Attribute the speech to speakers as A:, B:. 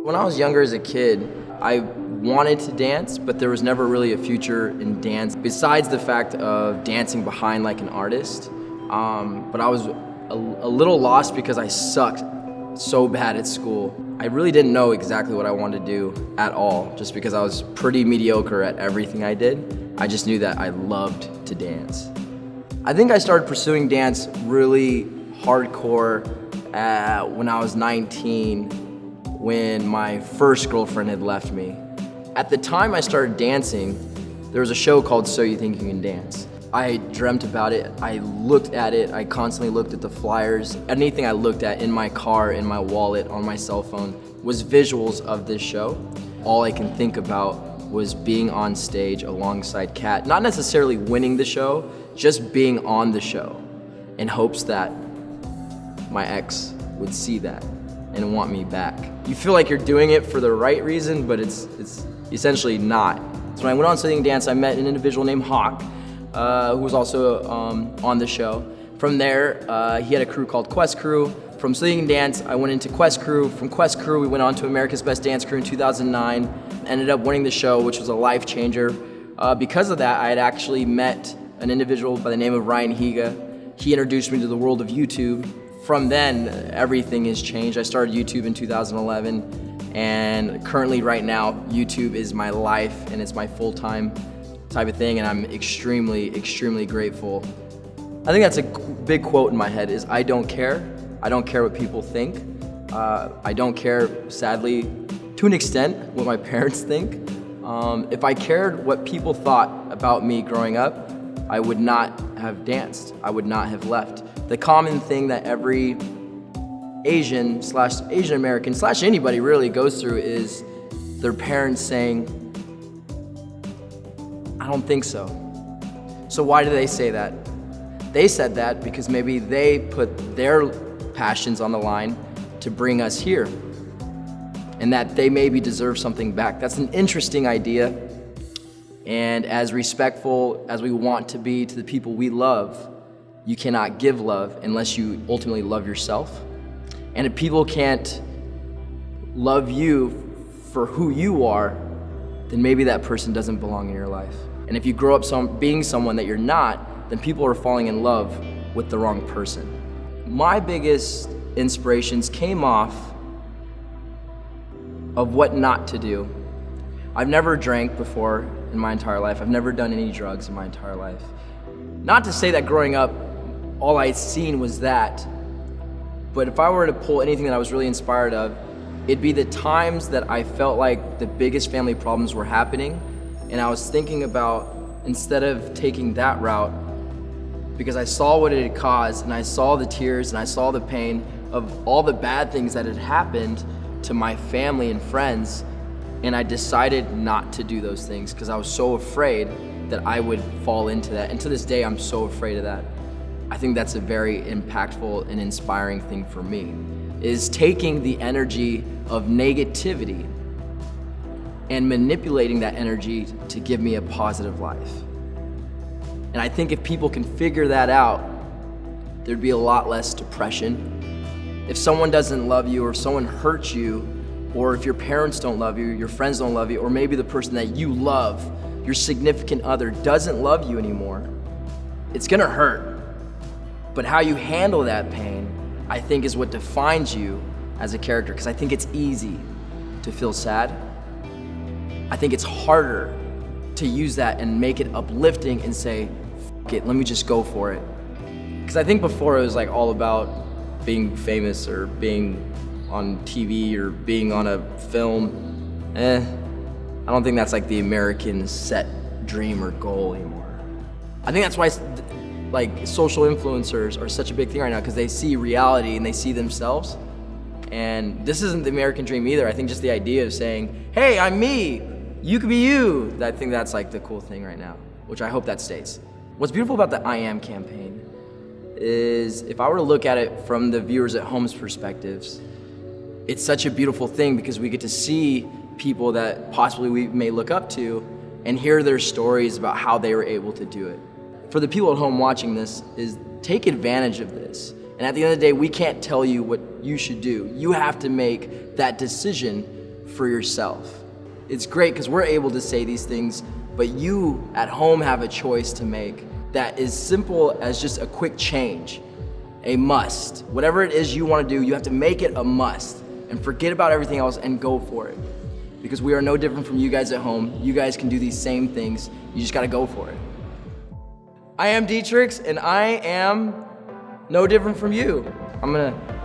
A: When I was younger as a kid, I wanted to dance, but there was never really a future in dance besides the fact of dancing behind like an artist. But I was a little lost because I sucked so bad at school. I really didn't know exactly what I wanted to do at all, just because I was pretty mediocre at everything I did. I just knew that I loved to dance. I think I started pursuing dance really hardcore when I was 19, when my first girlfriend had left me. At the time I started dancing, there was a show called So You Think You Can Dance. I dreamt about it, I looked at it, I constantly looked at the flyers. Anything I looked at in my car, in my wallet, on my cell phone was visuals of this show. All I can think about was being on stage alongside Kat, not necessarily winning the show, just being on the show in hopes that my ex would see that and want me back. You feel like you're doing it for the right reason, but it's essentially not. So when I went on Singing Dance, I met an individual named Hawk, who was also on the show. From there, he had a crew called Quest Crew. From Singing Dance, I went into Quest Crew. From Quest Crew, we went on to America's Best Dance Crew in 2009. Ended up winning the show, which was a life changer. Because of that, I had actually met an individual by the name of Ryan Higa. He introduced me to the world of YouTube. From then, everything has changed. I started YouTube in 2011, and currently right now, YouTube is my life and it's my full-time type of thing, and I'm extremely, extremely grateful. I think that's a big quote in my head is, I don't care. I don't care what people think. I don't care, sadly, to an extent, what my parents think. If I cared what people thought about me growing up, I would not have danced. I would not have left. The common thing that every Asian American / anybody really goes through is their parents saying, I don't think so. So why do they say that? They said that because maybe they put their passions on the line to bring us here, and that they maybe deserve something back. That's an interesting idea, and as respectful as we want to be to the people we love, you cannot give love unless you ultimately love yourself. And if people can't love you for who you are, then maybe that person doesn't belong in your life. And if you grow up being someone that you're not, then people are falling in love with the wrong person. My biggest inspirations came off of what not to do. I've never drank before in my entire life. I've never done any drugs in my entire life. Not to say that growing up, all I'd seen was that, but if I were to pull anything that I was really inspired of, it'd be the times that I felt like the biggest family problems were happening, and I was thinking about, instead of taking that route, because I saw what it had caused, and I saw the tears, and I saw the pain of all the bad things that had happened to my family and friends, and I decided not to do those things because I was so afraid that I would fall into that. And to this day, I'm so afraid of that. I think that's a very impactful and inspiring thing for me, is taking the energy of negativity and manipulating that energy to give me a positive life. And I think if people can figure that out, there'd be a lot less depression. If someone doesn't love you, or if someone hurts you, or if your parents don't love you, your friends don't love you, or maybe the person that you love, your significant other, doesn't love you anymore, it's gonna hurt. But how you handle that pain, I think, is what defines you as a character, because I think it's easy to feel sad. I think it's harder to use that and make it uplifting and say, F it, let me just go for it. Because I think before it was like all about being famous or being on TV or being on a film. I don't think that's like the American set dream or goal anymore. I think that's why like social influencers are such a big thing right now, because they see reality and they see themselves. And this isn't the American dream either. I think just the idea of saying, hey, I'm me, you could be you. I think that's like the cool thing right now, which I hope that stays. What's beautiful about the I Am campaign is, if I were to look at it from the viewers at home's perspectives, it's such a beautiful thing because we get to see people that possibly we may look up to and hear their stories about how they were able to do it. For the people at home watching this, is take advantage of this. And at the end of the day, we can't tell you what you should do. You have to make that decision for yourself. It's great because we're able to say these things, but you at home have a choice to make that is simple as just a quick change, a must. Whatever it is you want to do, you have to make it a must and forget about everything else and go for it. Because we are no different from you guys at home. You guys can do these same things. You just got to go for it. I am D-trix, and I am no different from you. I'm gonna